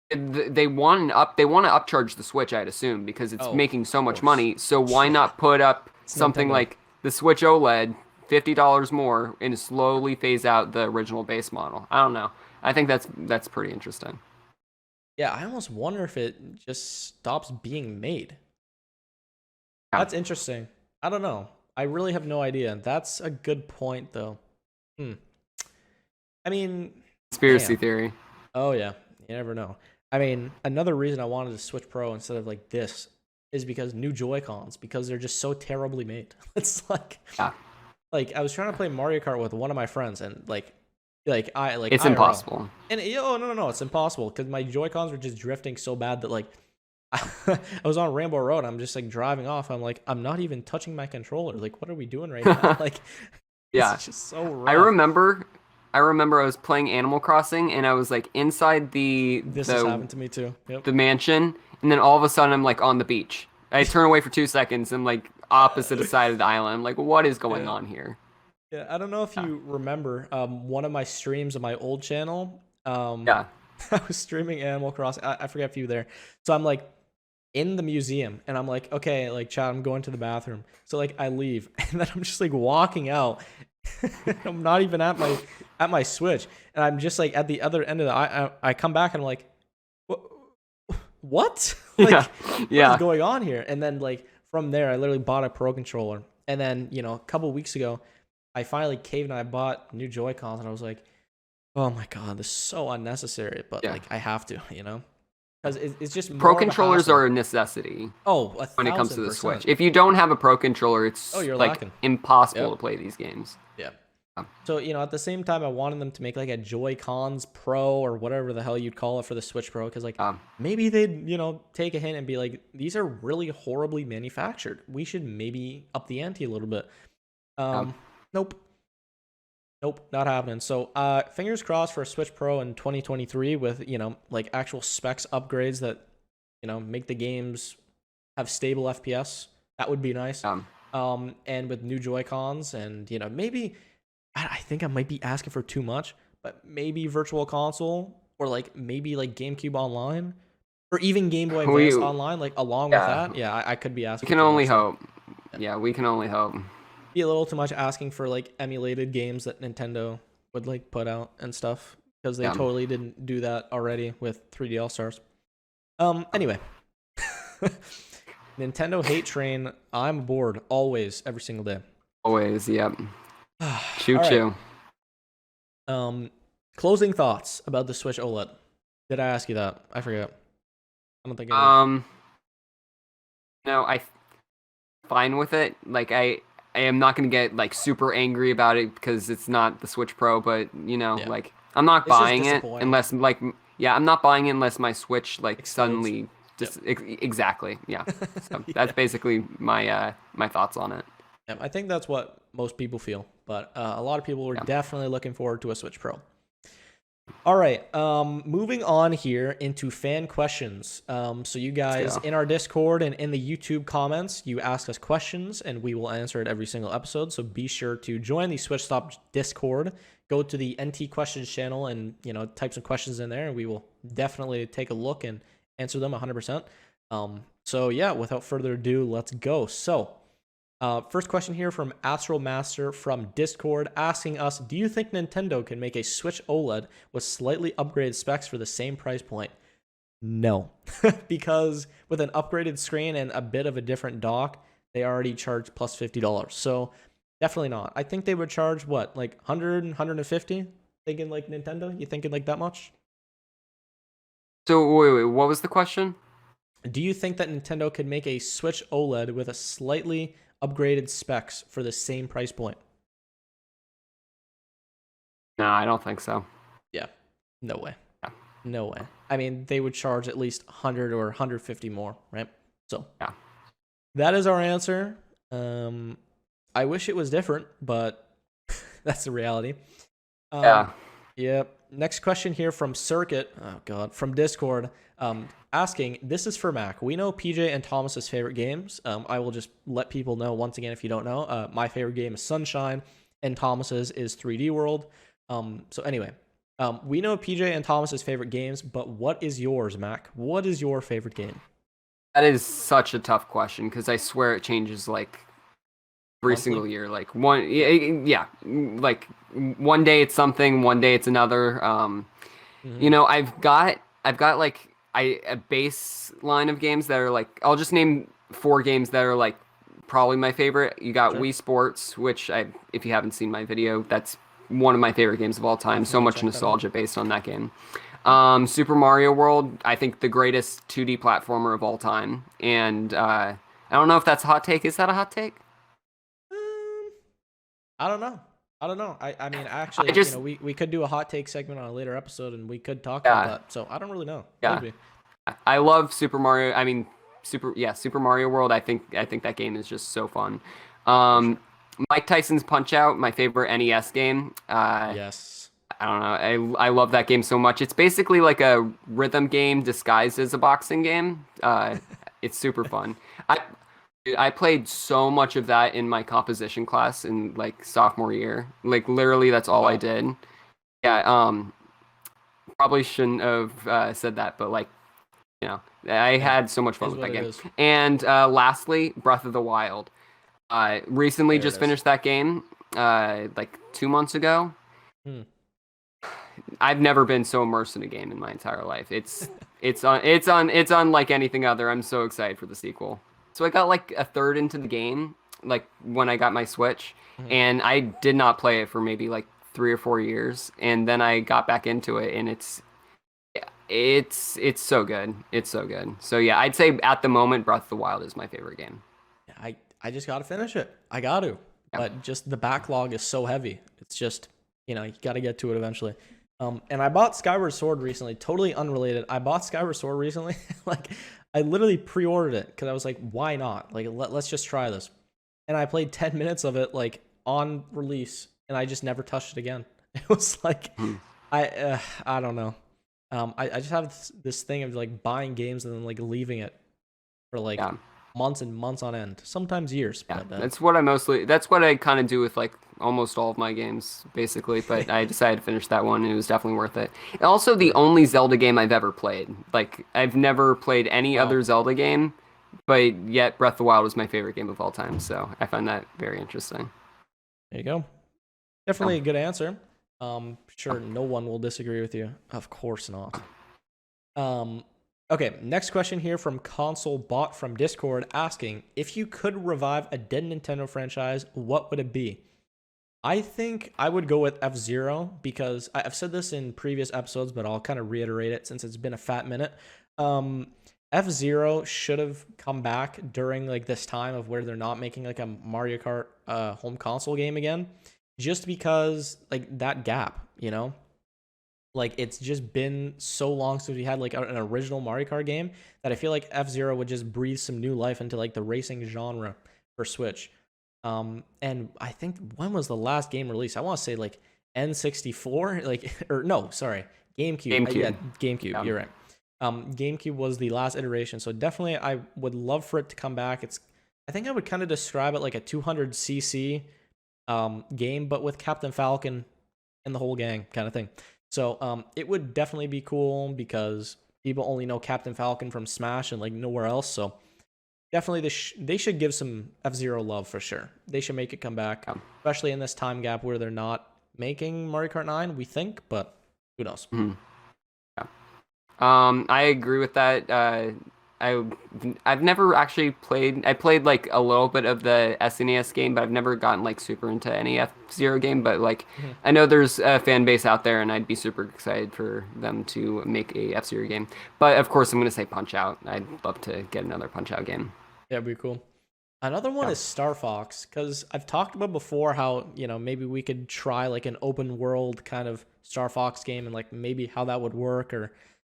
they want to upcharge the Switch, I'd assume, because it's Oh, making so of much course. money. So why Yeah, not put up it's something Nintendo. like the Switch OLED, $50 more, and slowly phase out the original base model? I don't know. I think that's pretty interesting. Yeah, I almost wonder if it just stops being made. Yeah, That's interesting. I don't know. I really have no idea. That's a good point, though. Hmm. I mean, conspiracy damn. theory. Oh yeah, you never know. I mean, another reason I wanted to switch Pro instead of like this is because new Joy Cons because they're just so terribly made. It's Yeah, like I was trying to play Mario Kart with one of my friends and like it's IRL, impossible. and oh no, it's impossible because my Joy Cons were just drifting so bad that like I was on Rainbow Road. I'm just like driving off. I'm like I'm not even touching my controller. Like what are we doing right now? Like Yeah. It's just so I rough. remember I remember I was playing Animal Crossing and I was like inside This has happened to me too. Yep. the mansion, and then all of a sudden I'm like on the beach. I turn away for 2 seconds and like opposite side of the island. I'm like, what is going Yeah. on here? Yeah. I don't know if Yeah. you remember one of my streams on my old channel. Yeah. I was streaming Animal Crossing. I forget if you were there. So I'm like in the museum and I'm like, okay, like Chad, I'm going to the bathroom. So like I leave and then I'm just like walking out. I'm not even at my Switch. And I'm just like at the other end of the I come back and I'm like, what? Like Yeah. what is Yeah. going on here? And then like from there I literally bought a Pro controller. And then, a couple weeks ago, I finally caved and I bought new Joy-Cons and I was like, oh my god, this is so unnecessary, but Yeah. like I have to, because it's just Pro more of a controllers hassle. are a necessity Oh, a when it comes to thousand the Switch. percent. If you don't have a Pro controller, Oh, it's you're like lacking. impossible Yep. to play these games. Yeah. Yeah. So at the same time, I wanted them to make like a Joy-Cons Pro or whatever the hell you'd call it for the Switch Pro, because like maybe they'd take a hint and be like, these are really horribly manufactured. We should maybe up the ante a little bit. Nope. Nope, not happening. So, fingers crossed for a Switch Pro in 2023 with, like actual specs upgrades that, make the games have stable FPS. That would be nice. And with new Joy-Cons and, maybe, I think I might be asking for too much, but maybe Virtual Console or like maybe like GameCube Online or even Game Boy Advance Online, like along with that. Yeah, I could be asking We can for too only much. hope. Yeah, we can only hope. Be a little too much asking for like emulated games that Nintendo would like put out and stuff, because they totally didn't do that already with 3D All Stars. Anyway, Nintendo hate train. I'm aboard always, every single day. Always, yep. Choo All choo. right. Closing thoughts about the Switch OLED. Did I ask you that? I forget. I don't think I did. No, fine with it. Like I am not gonna get like super angry about it because it's not the Switch Pro, but like I'm not It's just buying it disappointing. unless I'm not buying it unless my Switch like Explodes. suddenly just exactly, yeah. So that's basically my my thoughts on it. Yeah, I think that's what most people feel, but a lot of people are definitely looking forward to a Switch Pro. All right, moving on here into fan questions. So you guys in our Discord and in the YouTube comments, you ask us questions and we will answer it every single episode. So be sure to join the Switch Stop Discord. Go to the NT Questions channel and type some questions in there, and we will definitely take a look and answer them 100%. So yeah, without further ado, let's go. So. First question here from Astral Master from Discord asking us, do you think Nintendo can make a Switch OLED with slightly upgraded specs for the same price point? No, because with an upgraded screen and a bit of a different dock, they already charge plus $50. So definitely not. I think they would charge what, like 100, 150? Thinking like Nintendo? You thinking like that much? So wait, what was the question? Do you think that Nintendo could make a Switch OLED with a slightly upgraded specs for the same price point? No, I don't think so. Yeah, no way. Yeah. No way. I mean, they would charge at least 100 or 150 more, right? So yeah, that is our answer. I wish it was different, but that's the reality. Yeah. Yep. Next question here from Circuit. Oh god, from Discord. Asking, this is for Mac. We know PJ and Thomas's favorite games. I will just let people know once again if you don't know. My favorite game is Sunshine, and Thomas's is 3D World. So anyway, we know PJ and Thomas's favorite games, but what is yours, Mac? What is your favorite game? That is such a tough question because I swear it changes like every single year. Like like one day it's something, one day it's another. I've got like a baseline of games that are like, I'll just name 4 games that are like probably my favorite. You got Wii Sports, which if you haven't seen my video, that's one of my favorite games of all time. So much nostalgia based on that game. Super Mario World, I think the greatest 2D platformer of all time. And I don't know if that's a hot take. Is that a hot take? I don't know. I mean, actually, we could do a hot take segment on a later episode, and we could talk about that. So I don't really know. Yeah, maybe. I love Super Mario. I mean, Super Mario World. I think that game is just so fun. Mike Tyson's Punch-Out, my favorite NES game. Yes. I don't know. I love that game so much. It's basically like a rhythm game disguised as a boxing game. It's super fun. I I played so much of that in my composition class in like sophomore year. Like literally, that's all I Wow. did. Yeah. Probably shouldn't have said that, but like I Yeah. had so much fun Is with what that it game. is. And lastly, Breath of the Wild. Recently There it just is. finished that game. Like 2 months ago. Hmm. I've never been so immersed in a game in my entire life. It's unlike anything other. I'm so excited for the sequel. So I got like a third into the game, like when I got my Switch, Mhm. and I did not play it for maybe like 3 or 4 years, and then I got back into it, and it's so good. It's so good. So yeah, I'd say at the moment, Breath of the Wild is my favorite game. Yeah, I just got to finish it. I got to. Yeah. But just the backlog is so heavy. It's just, you got to get to it eventually. And I bought Skyward Sword recently, totally unrelated. I bought Skyward Sword recently. Like, I literally pre-ordered it because I was like, why not? Like, let's just try this. And I played 10 minutes of it, like, on release, and I just never touched it again. It was like, Hmm. I don't know. I just have this thing of like buying games and then like leaving it for like Yeah. months and months on end, sometimes years. Yeah, But that's what I kind of do with like almost all of my games, basically. But I decided to finish that one, and it was definitely worth it. And also, the True. only Zelda game I've ever played. Like, I've never played any Wow, other Zelda game, but yet Breath of the Wild was my favorite game of all time. So I find that very interesting. there you go. Yeah. Definitely a good answer. Sure, no one will disagree with you. Of course not. Um, okay, next question here from Console Bot from Discord asking if you could revive a dead Nintendo franchise, what would it be? I think I would go with F-Zero because I've said this in previous episodes, but I'll kind of reiterate it since it's been a fat minute. Um, F-Zero should have come back during like this time of where they're not making like a Mario Kart home console game again, just because like that gap. Like it's just been so long since we had like an original Mario Kart game that I feel like F-Zero would just breathe some new life into like the racing genre for Switch. And I think when was the last game released? I want to say like N64, like or no, sorry, GameCube. Yeah, GameCube. GameCube. Yeah. You're right. GameCube was the last iteration, so definitely I would love for it to come back. I think I would kind of describe it like a 200cc game, but with Captain Falcon and the whole gang kind of thing. So it would definitely be cool because people only know Captain Falcon from Smash and like nowhere else. So definitely they should give some F-Zero love for sure. They should make it come back, Yeah. especially in this time gap where they're not making Mario Kart 9, we think, but who knows? Mhm. I agree with that. I I've never actually played. I played like a little bit of the SNES game, but I've never gotten like super into any F-Zero game. But like, Mhm. I know there's a fan base out there, and I'd be super excited for them to make a F-Zero game. But of course, I'm gonna say Punch Out. I'd love to get another Punch Out game. Yeah, it'd be cool. Another one Yeah. is Star Fox because I've talked about before how maybe we could try like an open world kind of Star Fox game and like maybe how that would work, or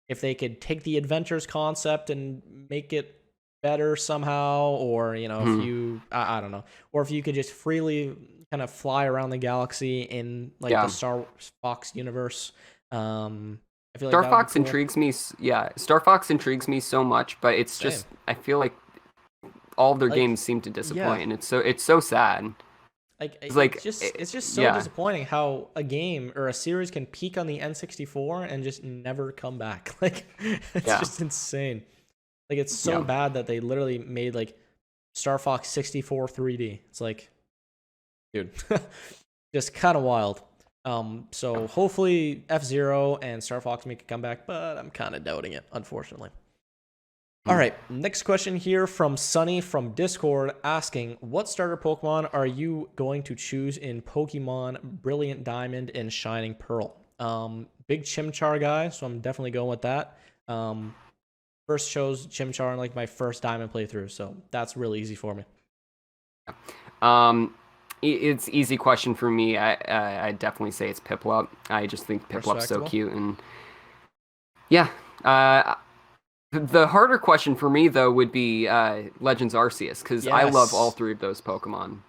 if they could take the adventures concept and make it better somehow, or if Mhm. you I don't know, or if you could just freely kind of fly around the galaxy in like the Yeah. Star Fox universe. I feel like Star that would be Fox cool. intrigues me. Yeah, Star Fox intrigues me so much, but it's Same. just I feel like all of their Like games seem to yeah. disappoint, and it's so sad. Like It's like it's just so yeah, disappointing how a game or a series can peak on the N64 and just never come back. Like it's yeah, just insane. Like it's so yeah. bad that they literally made like Star Fox 64 3D. It's like, dude, just kind of wild. So hopefully F-Zero and Star Fox make a comeback, but I'm kind of doubting it, unfortunately. All Mm. right, next question here from Sunny from Discord asking, what starter Pokemon are you going to choose in Pokemon Brilliant Diamond and Shining Pearl? Big Chimchar guy, so I'm definitely going with that. First chose Chimchar in like my first Diamond playthrough, so that's really easy for me. Um, it's easy question for me. I definitely say it's Piplup. I just think Piplup's so Respectable. cute, and yeah. The harder question for me though would be Legends Arceus because I love all Yes. three of those Pokemon.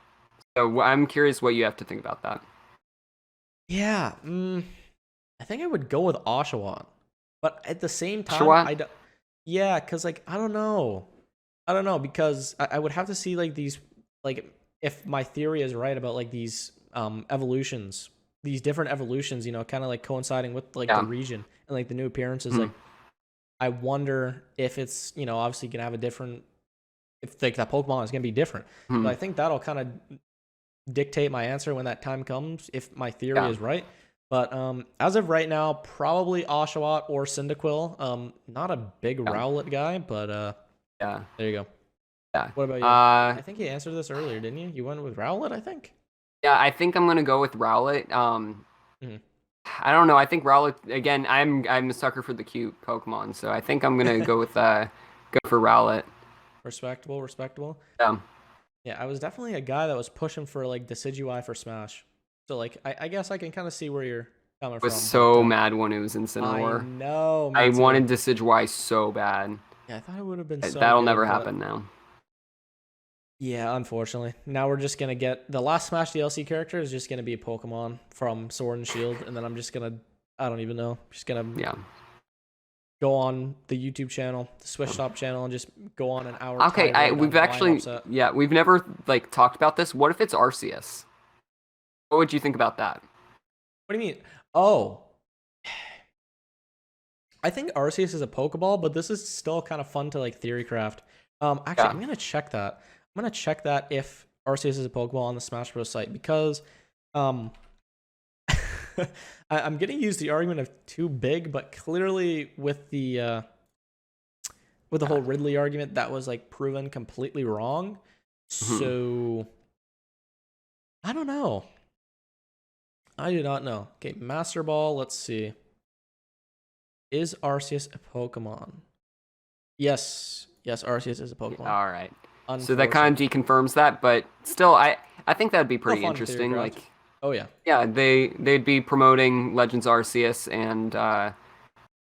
So I'm curious what you have to think about that. Yeah, I think I would go with Oshawott, but at the same time, Shawat? yeah, cause like I don't know because I would have to see like these like if my theory is right about like these evolutions, these different evolutions, you know, kind of like coinciding with like the Yeah. region and like the new appearances. Mhm. Like I wonder if it's, you know, obviously gonna have a different, if like that Pokemon is gonna be different. So I Mhm. think that'll kind of dictate my answer when that time comes if my theory Yeah. is right. But as of right now, probably Oshawott or Cyndaquil. Not a big Yeah. Rowlet guy, but Yeah. there you go. Yeah. What about you? Uh, I think you answered this earlier, didn't you? You went with Rowlet, I think. yeah, I think I'm gonna go with Rowlet. Mhm. I don't know. I think Rowlet again. I'm a sucker for the cute Pokemon, so I think I'm gonna go with go for Rowlet. Respectable, respectable. Yeah. Yeah, I was definitely a guy that was pushing for like Decidueye for Smash. So like, I guess I can kind of see where you're coming Was from, but so mad when it was in I Sinnoh. know, me I too. wanted Decidueye so bad. Yeah, I thought it would have been so That'll never good, but happen now. yeah, unfortunately. Now we're just gonna get the last Smash DLC character is just gonna be a Pokemon from Sword and Shield, and then I'm just gonna I don't even know. Just gonna Yeah. go on the YouTube channel, the Switch Shop channel, and just go on an hour Okay, tirade on we've buying actually upset. yeah, we've never like talked about this. What if it's Arceus? What would you think about that? What do you mean? Oh, I think Arceus is a Pokeball, but this is still kind of fun to like theory craft. Actually, Yeah. I'm gonna check that. I'm gonna check that if Arceus is a Pokeball on the Smash Bros. Site because um I'm gonna use the argument of too big, but clearly with the Yeah. whole Ridley argument, that was like proven completely wrong. Mhm. So I don't know. I do not know. Okay, Master Ball. Let's see. Is Arceus a Pokemon? Yes. Yes, Arceus is a Pokemon. All right. So that kind Unfortunately. of deconfirms that, but still, I think that'd be Still pretty fun theory interesting. craft. Like, Oh yeah. yeah, they'd be promoting Legends Arceus, and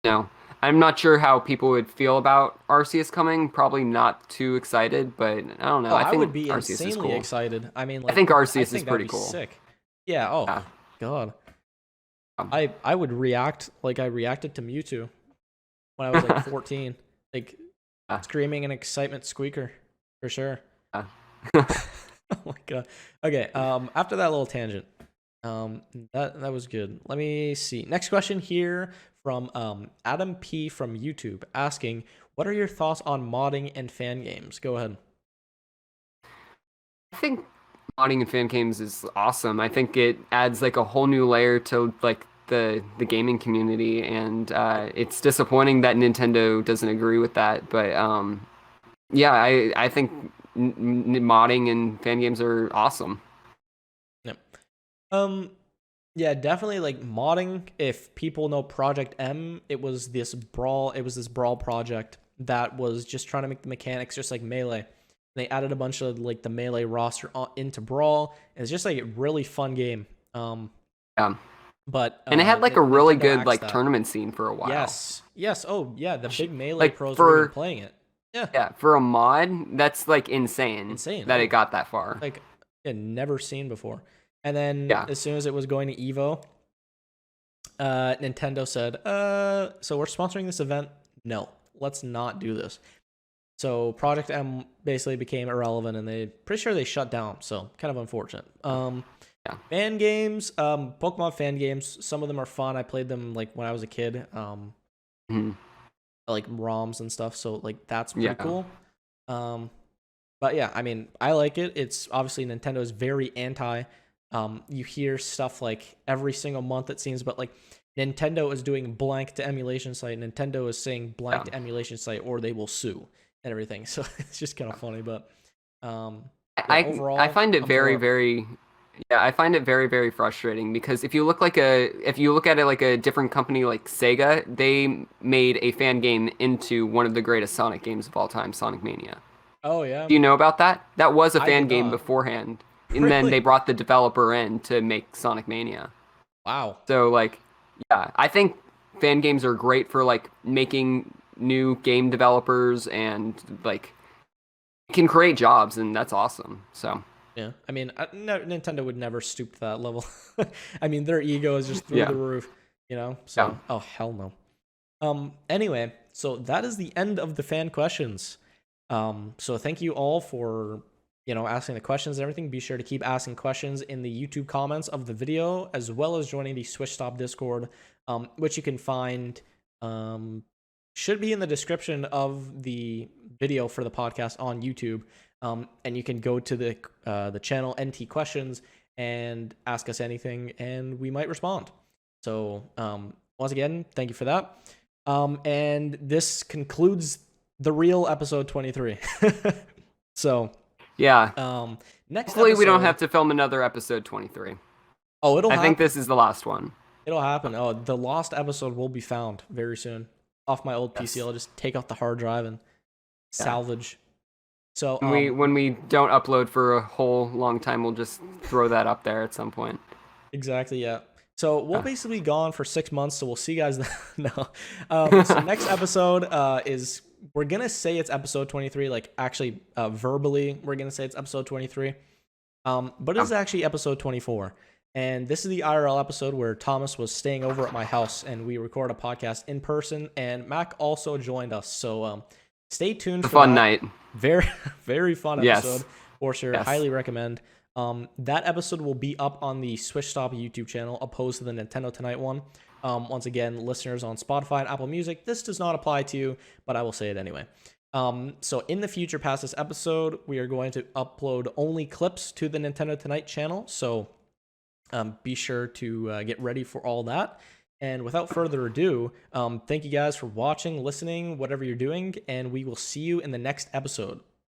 you know, I'm not sure how people would feel about Arceus coming. Probably not too excited, but I don't know. Oh, I I would think be Arceus is insanely cool. excited. I mean, I like, think I Arceus is think that'd pretty be cool. sick. Yeah. Oh, Yeah. God. Um, I would react like I reacted to Mewtwo when I was like 14, like yeah. screaming an excitement squeaker for sure. Yeah. Oh my god. Okay. After that little tangent, that was good. Let me see. Next question here from Adam P from YouTube asking, "What are your thoughts on modding and fan games?" Go ahead. I think modding in fan games is awesome. I think it adds like a whole new layer to like the gaming community, and it's disappointing that Nintendo doesn't agree with that. But yeah, I think modding and fan games are awesome. Yep. Um, yeah, definitely like modding. If people know Project M, it was this brawl project that was just trying to make the mechanics just like Melee. They added a bunch of like the Melee roster into Brawl. And it's just like a really fun game. Yeah, But and it had like a really Nintendo good axed like that. tournament scene for a while. Yes. Yes. Oh, yeah. The big Melee Like pros were even for playing it. Yeah. yeah, for a mod, that's like insane Insane. that it Oh, got that far. like never seen before. And then Yeah, as soon as it was going to Evo, Nintendo said, so we're sponsoring this event. No, let's not do this. So Project M basically became irrelevant, and they pretty sure they shut down. So kind of unfortunate. yeah, Fan games, Pokemon fan games. Some of them are fun. I played them like when I was a kid. mhm, Like ROMs and stuff. So like that's pretty yeah, cool. Um, but yeah, I mean, I like it. It's obviously Nintendo is very anti. You hear stuff like every single month it seems, but like Nintendo is doing blank to emulation site. Nintendo is saying blank yeah. to emulation site, or they will sue and everything. So it's just kind of funny, but um, yeah, I overall, find it I'm for very it. very yeah, I find it very very frustrating because if you look at it like a different company like Sega, they made a fan game into one of the greatest Sonic games of all time, Sonic Mania. Oh yeah, Do you know about that? That was a I fan did game not beforehand, and then really. they brought the developer in to make Sonic Mania. Wow. So like, yeah, I think fan games are great for like making new game developers and like can create jobs, and that's awesome. So. Yeah, I mean, Nintendo would never stoop to that level. I mean, their ego is just through the roof, you know? So, oh, hell no. Anyway, so that is the end of the fan questions. So thank you all for, asking the questions and everything. Be sure to keep asking questions in the YouTube comments of the video, as well as joining the Switch Stop Discord, which you can find, should be in the description of the video for the podcast on YouTube. And you can go to the channel NT Questions and ask us anything, and we might respond. So once again, thank you for that. And this concludes the real episode 23. So yeah. Next hopefully episode, we don't have to film another episode 23. Oh, it'll I happen. think this is the last one. It'll happen. Oh, the lost episode will be found very soon. Off my old PC, I'll just take out the hard drive and salvage. So when we don't upload for a whole long time, we'll just throw that up there at some point. Exactly, yeah. So we'll basically be gone for 6 months, so we'll see you guys then. No. So next episode is, we're going to say it's episode 23, like actually verbally, we're going to say it's episode 23. But it's actually episode 24. And this is the IRL episode where Thomas was staying over at my house and we record a podcast in person, and Mac also joined us. So stay tuned for fun that. night. Very, very fun episode. Yes. For sure. Yes. Highly recommend. That episode will be up on the Switch Stop YouTube channel, opposed to the Nintendo Tonight one. Once again, listeners on Spotify and Apple Music, this does not apply to you, but I will say it anyway. So in the future, past this episode, we are going to upload only clips to the Nintendo Tonight channel. So be sure to get ready for all that. And without further ado, thank you guys for watching, listening, whatever you're doing, and we will see you in the next episode.